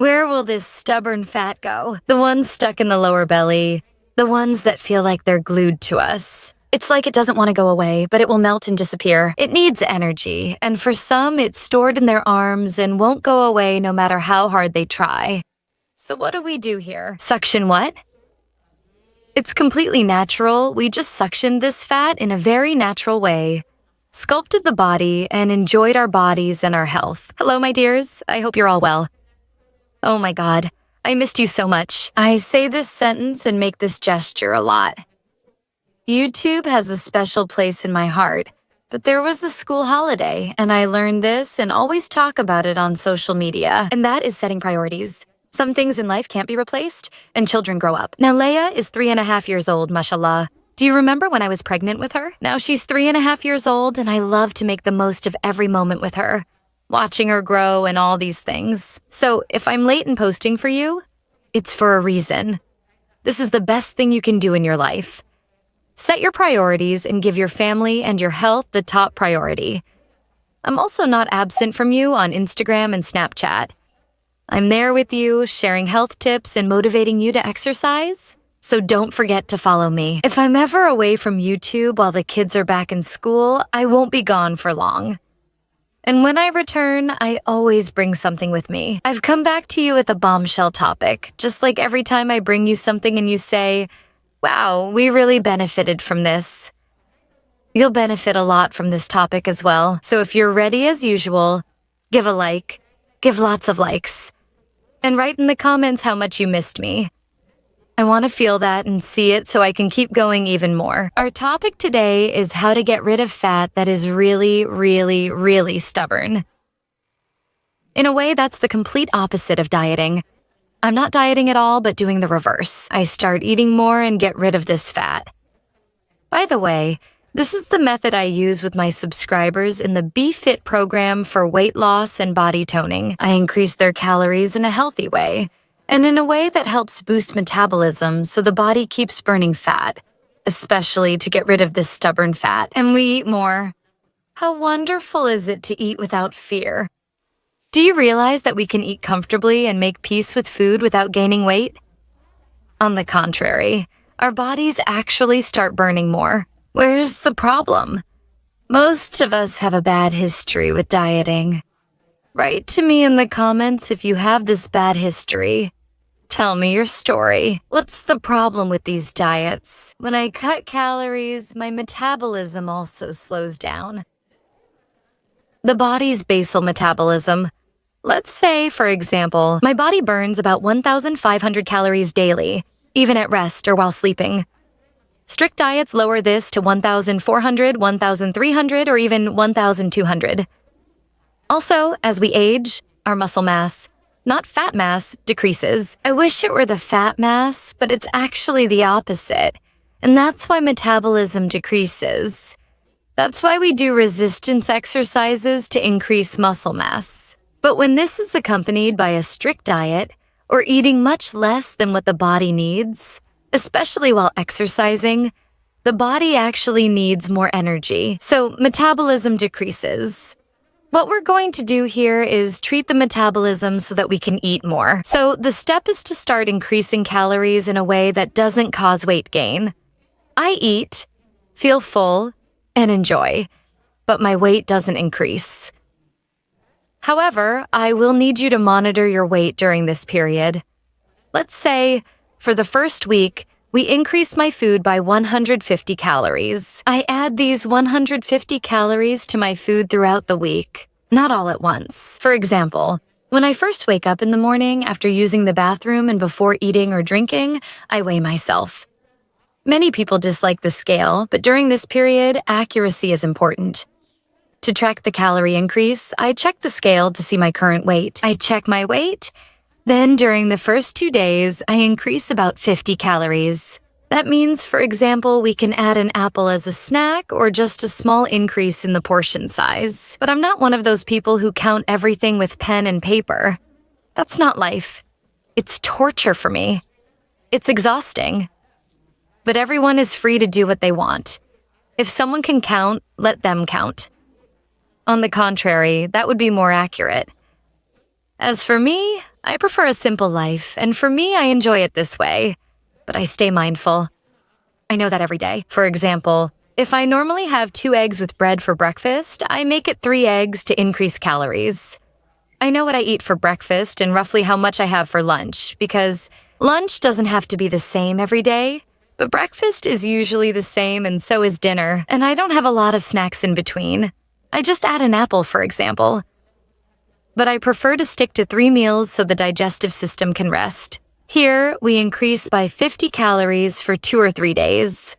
Where will this stubborn fat go? The ones stuck in the lower belly, the ones that feel like they're glued to us. It's like it doesn't want to go away, but it will melt and disappear. It needs energy, and for some, it's stored in their arms and won't go away no matter how hard they try. So what do we do here? Suction what? It's completely natural. We just suctioned this fat in a very natural way, sculpted the body, and enjoyed our bodies and our health. Hello, my dears. I hope you're all well. Oh my God, I missed you so much. I say this sentence and make this gesture a lot. YouTube has a special place in my heart, but there was a school holiday, and I learned this and always talk about it on social media, and that is setting priorities. Some things in life can't be replaced, and children grow up. Now, Leia is 3.5 years old, mashallah. Do you remember when I was pregnant with her? Now she's 3.5 years old, and I love to make the most of every moment with her, watching her grow and all these things. So if I'm late in posting for you, it's for a reason. This is the best thing you can do in your life. Set your priorities and give your family and your health the top priority. I'm also not absent from you on Instagram and Snapchat. I'm there with you, sharing health tips and motivating you to exercise. So don't forget to follow me. If I'm ever away from YouTube while the kids are back in school, I won't be gone for long. And when I return, I always bring something with me. I've come back to you with a bombshell topic, just like every time I bring you something and you say, wow, we really benefited from this. You'll benefit a lot from this topic as well. So if you're ready as usual, give a like, give lots of likes, and write in the comments how much you missed me. I want to feel that and see it so I can keep going even more. Our topic today is how to get rid of fat that is really, really, really stubborn. In a way, that's the complete opposite of dieting. I'm not dieting at all, but doing the reverse. I start eating more and get rid of this fat. By the way, this is the method I use with my subscribers in the Be Fit program for weight loss and body toning. I increase their calories in a healthy way, and in a way that helps boost metabolism so the body keeps burning fat, especially to get rid of this stubborn fat. And we eat more. How wonderful is it to eat without fear? Do you realize that we can eat comfortably and make peace with food without gaining weight? On the contrary, our bodies actually start burning more. Where's the problem? Most of us have a bad history with dieting. Write to me in the comments if you have this bad history. Tell me your story. What's the problem with these diets? When I cut calories, my metabolism also slows down. The body's basal metabolism. Let's say, for example, my body burns about 1,500 calories daily, even at rest or while sleeping. Strict diets lower this to 1,400, 1,300, or even 1,200. Also, as we age, our muscle mass, not fat mass, decreases. I wish it were the fat mass, but it's actually the opposite. And that's why metabolism decreases. That's why we do resistance exercises to increase muscle mass. But when this is accompanied by a strict diet, or eating much less than what the body needs, especially while exercising, the body actually needs more energy, so metabolism decreases. What we're going to do here is treat the metabolism so that we can eat more. So the step is to start increasing calories in a way that doesn't cause weight gain. I eat, feel full, and enjoy, but my weight doesn't increase. However, I will need you to monitor your weight during this period. Let's say, for the first week, we increase my food by 150 calories. I add these 150 calories to my food throughout the week, not all at once. For example, when I first wake up in the morning after using the bathroom and before eating or drinking, I weigh myself. Many people dislike the scale, but during this period, accuracy is important. To track the calorie increase, I check the scale to see my current weight. I check my weight. Then during the first 2 days, I increase about 50 calories. That means, for example, we can add an apple as a snack or just a small increase in the portion size. But I'm not one of those people who count everything with pen and paper. That's not life. It's torture for me. It's exhausting. But everyone is free to do what they want. If someone can count, let them count. On the contrary, that would be more accurate. As for me, I prefer a simple life, and for me, I enjoy it this way. But I stay mindful. I know that every day. For example, if I normally have 2 eggs with bread for breakfast, I make it 3 eggs to increase calories. I know what I eat for breakfast and roughly how much I have for lunch, because lunch doesn't have to be the same every day, but breakfast is usually the same and so is dinner, and I don't have a lot of snacks in between. I just add an apple, for example. But I prefer to stick to 3 meals so the digestive system can rest. Here, we increase by 50 calories for 2 or 3 days.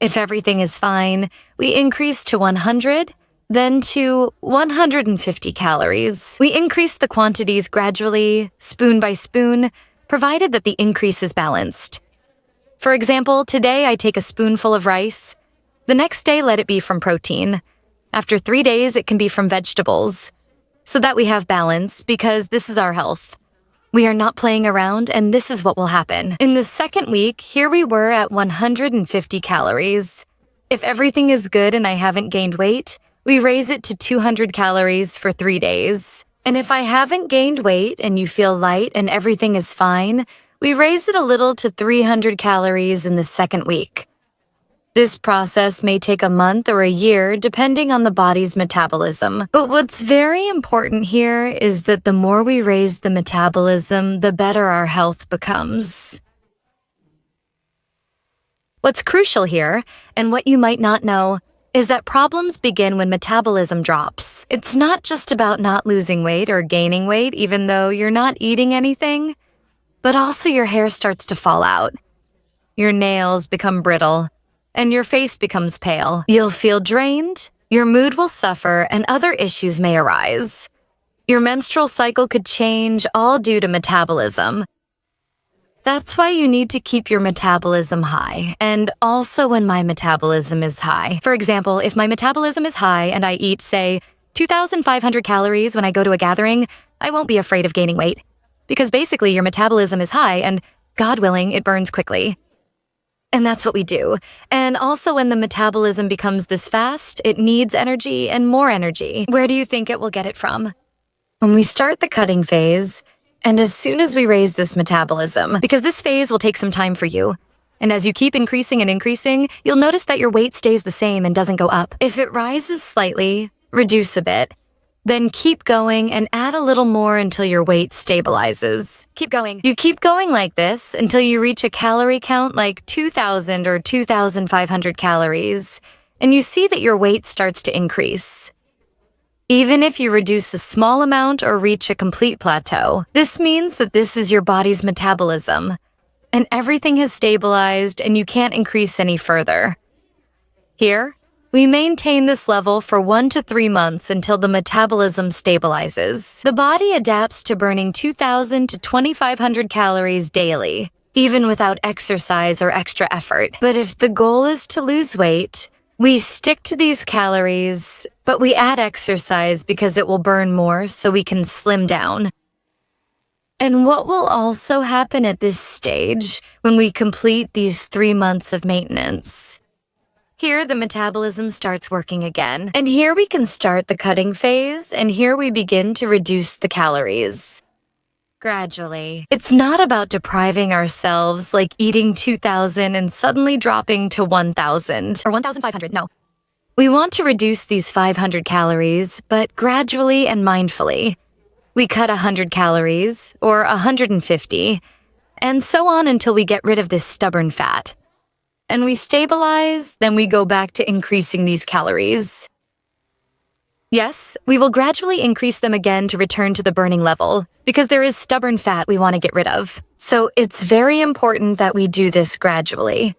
If everything is fine, we increase to 100, then to 150 calories. We increase the quantities gradually, spoon by spoon, provided that the increase is balanced. For example, today I take a spoonful of rice. The next day, let it be from protein. After 3 days, it can be from vegetables. So that we have balance, because this is our health. We are not playing around, and this is what will happen. In the second week, here we were at 150 calories. If everything is good and I haven't gained weight, we raise it to 200 calories for 3 days. And if I haven't gained weight and you feel light and everything is fine, we raise it a little to 300 calories in the second week. This process may take a month or a year depending on the body's metabolism. But what's very important here is that the more we raise the metabolism, the better our health becomes. What's crucial here, and what you might not know, is that problems begin when metabolism drops. It's not just about not losing weight or gaining weight even though you're not eating anything, but also your hair starts to fall out. Your nails become brittle, and your face becomes pale. You'll feel drained, your mood will suffer, and other issues may arise. Your menstrual cycle could change, all due to metabolism. That's why you need to keep your metabolism high, and also when my metabolism is high. For example, if my metabolism is high and I eat, say, 2,500 calories when I go to a gathering, I won't be afraid of gaining weight. Because basically your metabolism is high and, God willing, it burns quickly. And that's what we do. And also when the metabolism becomes this fast, it needs energy and more energy. Where do you think it will get it from? When we start the cutting phase, and as soon as we raise this metabolism, because this phase will take some time for you. And as you keep increasing and increasing, you'll notice that your weight stays the same and doesn't go up. If it rises slightly, reduce a bit. Then keep going and add a little more until your weight stabilizes. Keep going. You keep going like this until you reach a calorie count like 2,000 or 2,500 calories, and you see that your weight starts to increase. Even if you reduce a small amount or reach a complete plateau, this means that this is your body's metabolism, and everything has stabilized and you can't increase any further. Here, we maintain this level for 1 to 3 months until the metabolism stabilizes. The body adapts to burning 2,000 to 2,500 calories daily, even without exercise or extra effort. But if the goal is to lose weight, we stick to these calories, but we add exercise because it will burn more so we can slim down. And what will also happen at this stage when we complete these 3 months of maintenance? Here, the metabolism starts working again. And here we can start the cutting phase, and here we begin to reduce the calories. Gradually. It's not about depriving ourselves like eating 2,000 and suddenly dropping to 1,000 or 1,500. No. We want to reduce these 500 calories, but gradually and mindfully. We cut 100 calories or 150, and so on until we get rid of this stubborn fat. And we stabilize, then we go back to increasing these calories. Yes, we will gradually increase them again to return to the burning level, because there is stubborn fat we want to get rid of. So it's very important that we do this gradually.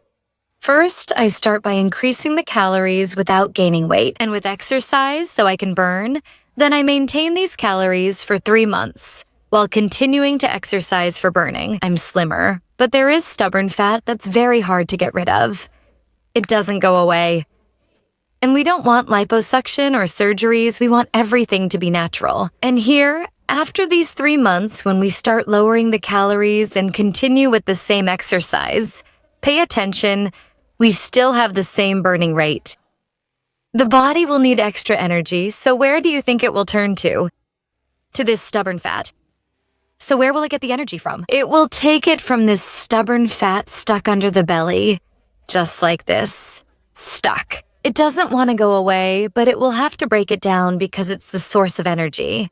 First, I start by increasing the calories without gaining weight, and with exercise so I can burn, then I maintain these calories for 3 months, while continuing to exercise for burning. I'm slimmer, but there is stubborn fat that's very hard to get rid of. It doesn't go away. And we don't want liposuction or surgeries, we want everything to be natural. And here, after these 3 months, when we start lowering the calories and continue with the same exercise, pay attention, we still have the same burning rate. The body will need extra energy, so where do you think it will turn to? To this stubborn fat. So where will it get the energy from? It will take it from this stubborn fat stuck under the belly. Just like this. Stuck. It doesn't want to go away, but it will have to break it down because it's the source of energy.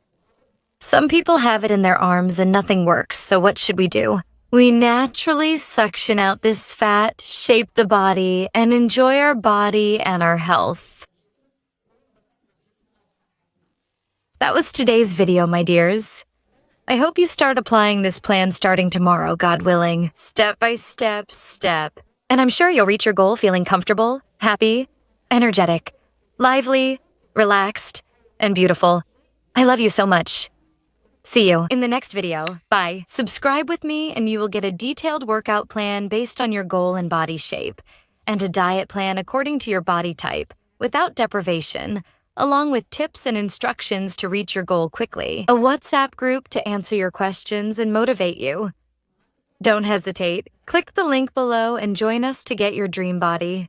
Some people have it in their arms and nothing works, so what should we do? We naturally suction out this fat, shape the body, and enjoy our body and our health. That was today's video, my dears. I hope you start applying this plan starting tomorrow, God willing. Step by step. And I'm sure you'll reach your goal feeling comfortable, happy, energetic, lively, relaxed, and beautiful. I love you so much. See you in the next video. Bye. Subscribe with me and you will get a detailed workout plan based on your goal and body shape, and a diet plan according to your body type, without deprivation, along with tips and instructions to reach your goal quickly. A WhatsApp group to answer your questions and motivate you. Don't hesitate. Click the link below and join us to get your dream body.